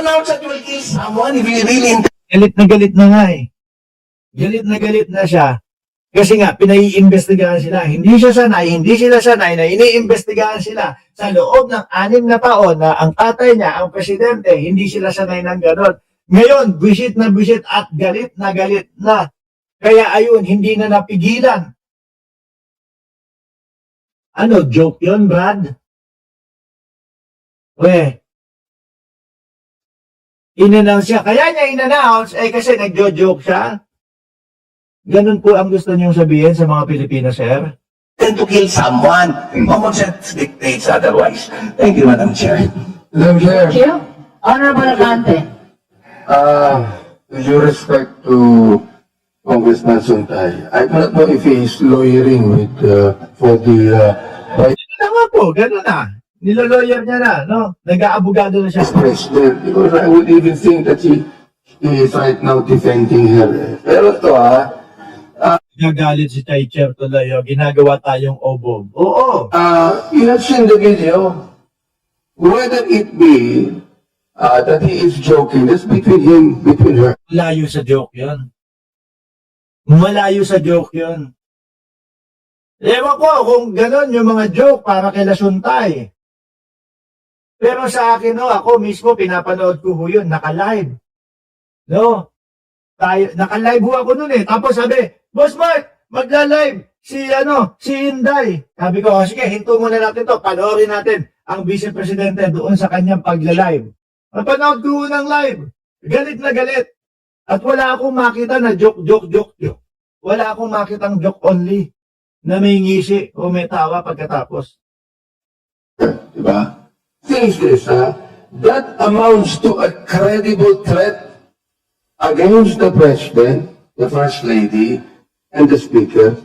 announce that you will kill someone if you really intend. Galit na nga eh. Galit na siya. Kasi nga, pinaiimbestigahan sila. Hindi sila sanay na iniimbestigahan sila sa loob ng 6 na taon na ang tatay niya, ang presidente, hindi sila sanay ng gano'n. Ngayon, bisit at galit na. Kaya ayun, hindi na napigilan. Ano, joke yun, Brad? In-announce siya. Kaya niya in-announce, kasi nagjo-joke siya. Ganun po ang gusto niyong sabihin sa mga Pilipino, sir? To kill someone. Common sense dictates otherwise. Thank you, Madam Chair. Madam Chair, Thank you. Honorable Abante. with due respect to Congressman Suntay, I do not know if he is lawyering with for the Vice Tama po, ganun na. Nilolawyer niya na, no? Nag-aabogado na siya. President, because I would even think that he is right now defending her. Pero to Nagalit si Tay Chair tuloy, ginagawa tayong obog. Oo. you have seen the video. Whether it be that he is joking, that's between her. Malayo sa joke yun. Malayo sa joke yun. Ewan ko kung gano'n yung mga joke para kila Suntay. Pero sa akin, no, ako mismo pinapanood ko yun, naka-live. No? Naka-live ako nun eh. Tapos sabi, Boss Mark, magla-live si Inday. Sabi ko, sige, hinto muna natin to. Panoorin natin ang Vice Presidente doon sa kanyang pagla-live. Napanood ko ng live. Galit na galit. At wala akong makita na joke. Wala akong makitang joke only na may ngisi o may tawa pagkatapos. Diba? Things this, that amounts to a credible threat against the President, the First Lady, and the Speaker.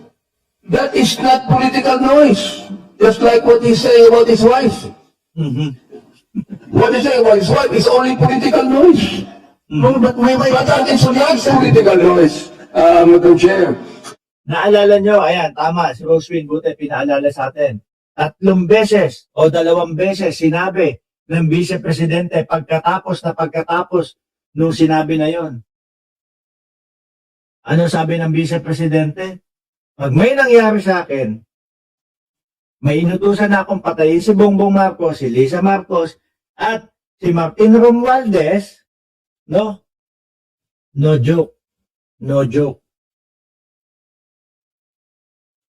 That is not political noise. Just like what he's saying about his wife. What he's saying about his wife is only political noise. No, but But that is not political noise, Madam Chair. Naalala nyo, ayan, tama, si Roswin Buti pinaalala sa atin. 3 beses o 2 beses sinabi ng Vice Presidente pagkatapos nung sinabi na yon. Ano sabi ng Vice Presidente? Pag may nangyari sa akin, may inutusan na akong patayin si Bongbong Marcos, si Lisa Marcos, at si Martin Romualdez, no? No joke. No joke.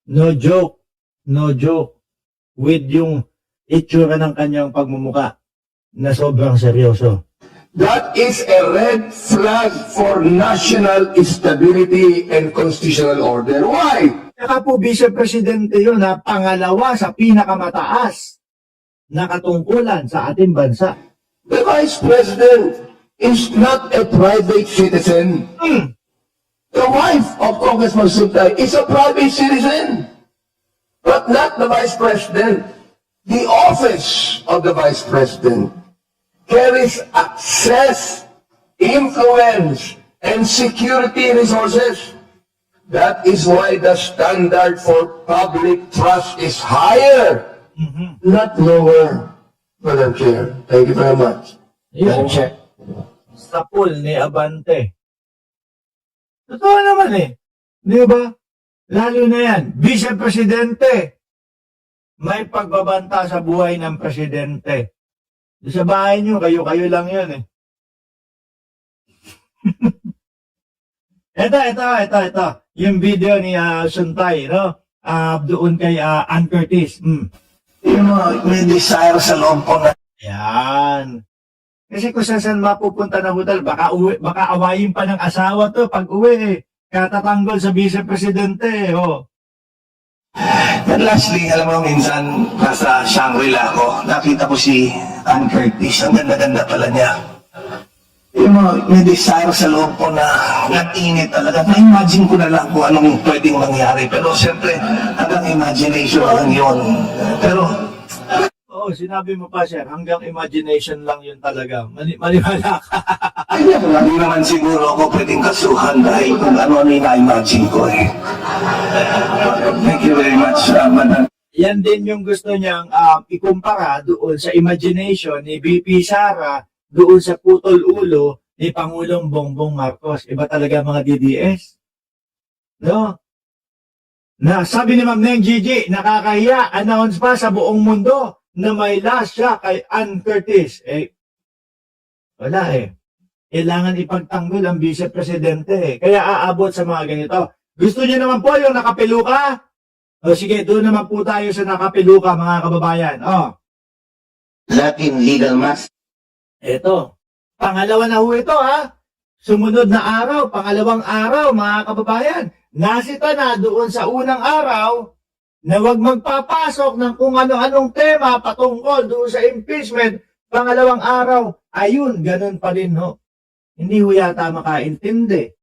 No joke. No joke. With yung itsura ng kanyang pagmumuka na sobrang seryoso. That is a red flag for national stability and constitutional order. Why? Saka po, Vice Presidente yun na pangalawa sa pinakamataas na katungkulan sa ating bansa. The Vice President is not a private citizen. The wife of Congressman Suntay is a private citizen, but not the Vice President. The office of the Vice President carries access, influence, and security resources. That is why the standard for public trust is higher, not lower, Madam Chair. Thank you very much. Yun, sa pool ni Abante. Totoo naman eh. Di ba? Lalo na yan, Vice Presidente. May pagbabanta sa buhay ng Presidente. Sa bahay nyo, kayo lang yun eh. Ito. Yung video ni Suntay, no? Doon kay Ann Curtis. Yung may desire sa loob ko na Yan. Kasi kung saan mapupunta na hotel, baka awayin pa ng asawa to pag uwi eh. Katatanggol sa Vice Presidente, oh. And lastly, alam mo, minsan nasa Shangri-La ako, nakita ko si Ann Curtis. Ang ganda-ganda pala niya. Yung may desire sa loob ko na nainit talaga. Na-imagine ko na lang kung anong pwedeng mangyari. Pero siyempre, hanggang imagination lang yun. Pero, Oo, sinabi mo pa siya, hanggang imagination lang yun talaga. Maniwala ka. hindi naman siguro ako pwedeng kasuhan dahil kung ano yung na-imagine ko eh. Thank you very much, Madam. Yan din yung gusto niyang ikumpara doon sa imagination ni VP Sara doon sa putol ulo ni Pangulong Bongbong Marcos. Iba talaga mga DDS. No? Na sabi ni Ma'am Neng Gigi, nakakahiya, announce pa sa buong mundo na may last siya kay Ann Curtis. Wala Kailangan ipagtanggol ang Vice Presidente. Kaya aabot sa mga ganito. Gusto niyo naman po yung nakapeluka? O sige, doon naman po tayo sa nakapeluka, mga kababayan. Latin legal max. Ito. Pangalawa na ho ito, Sumunod na araw, pangalawang araw, mga kababayan. Nasita na doon sa unang araw na huwag magpapasok ng kung ano-anong tema patungkol doon sa impeachment. Pangalawang araw, ayun, ganun pa rin, ho. Hindi ho yata makaintindi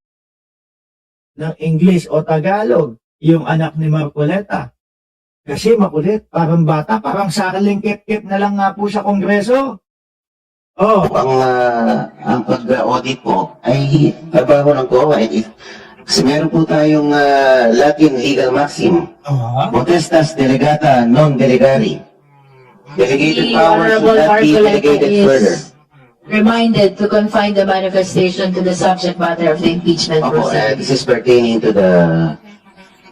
ng English o Tagalog yung anak ni Marcoleta. Kasi makulit, parang bata, parang sakaling kip-kip na lang nga po sa Kongreso. Ang pag-audit po ay trabaho ng COA. Kasi meron po tayong Latin legal maxim. Potestas delegata non delegari. Delegated The powers should Honorable not be delegated further. Marcoleta is reminded to confine the manifestation to the subject matter of the impeachment Opo, proceeding. this is pertaining to the...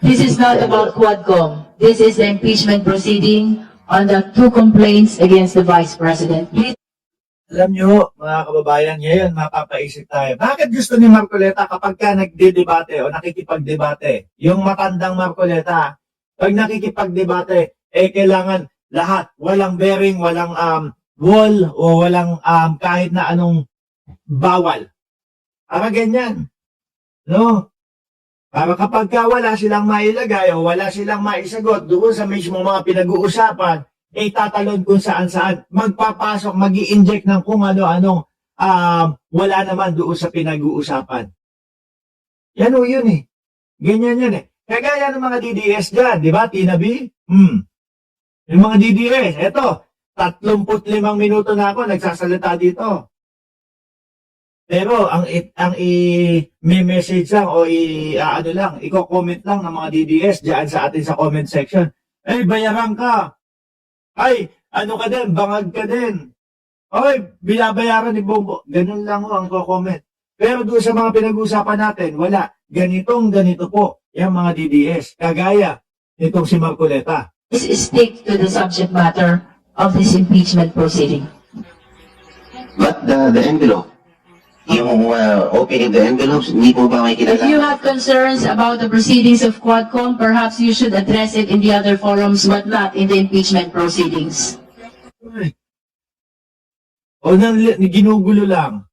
This is not about Quadcom. This is the impeachment proceeding on the two complaints against the Vice President. Please Alam nyo, mga kababayan, ngayon mapapaisip tayo. Bakit gusto ni Marcoleta kapag ka nagdedebate o nakikipagdebate? Yung matandang Marcoleta, pag nakikipagdebate, kailangan lahat, walang bearing, walang wall, o walang kahit na anong bawal. Para ganyan. No? Para kapag ka wala silang mailagay o wala silang maisagot doon sa mismo mga pinag-uusapan, tatalon kung saan-saan, magpapasok, magi-inject ng kung ano-anong wala naman doon sa pinag-uusapan. Yan o yun Ganyan yan Kagaya ng mga DDS dyan, di ba, Tina B? Yung mga DDS, eto, 35 minuto na ako nagsasalita dito. Pero ang i-message lang o i-comment lang ng mga DDS diyan sa atin sa comment section. Bayaran ka. Ano ka din, bangag ka din. Binabayaran ni Bongo. Ganun lang ang comment. Pero doon sa mga pinag-usapan natin, wala. Ganito po, yung mga DDS. Kagaya nitong si Marcoleta. stick to the subject matter of this impeachment proceeding. But the envelope, yung opening the envelopes, hindi po ba may If you kinalaman? have concerns about the proceedings of Quadcom, perhaps you should address it in the other forums, but not in the impeachment proceedings. O ginugulo lang.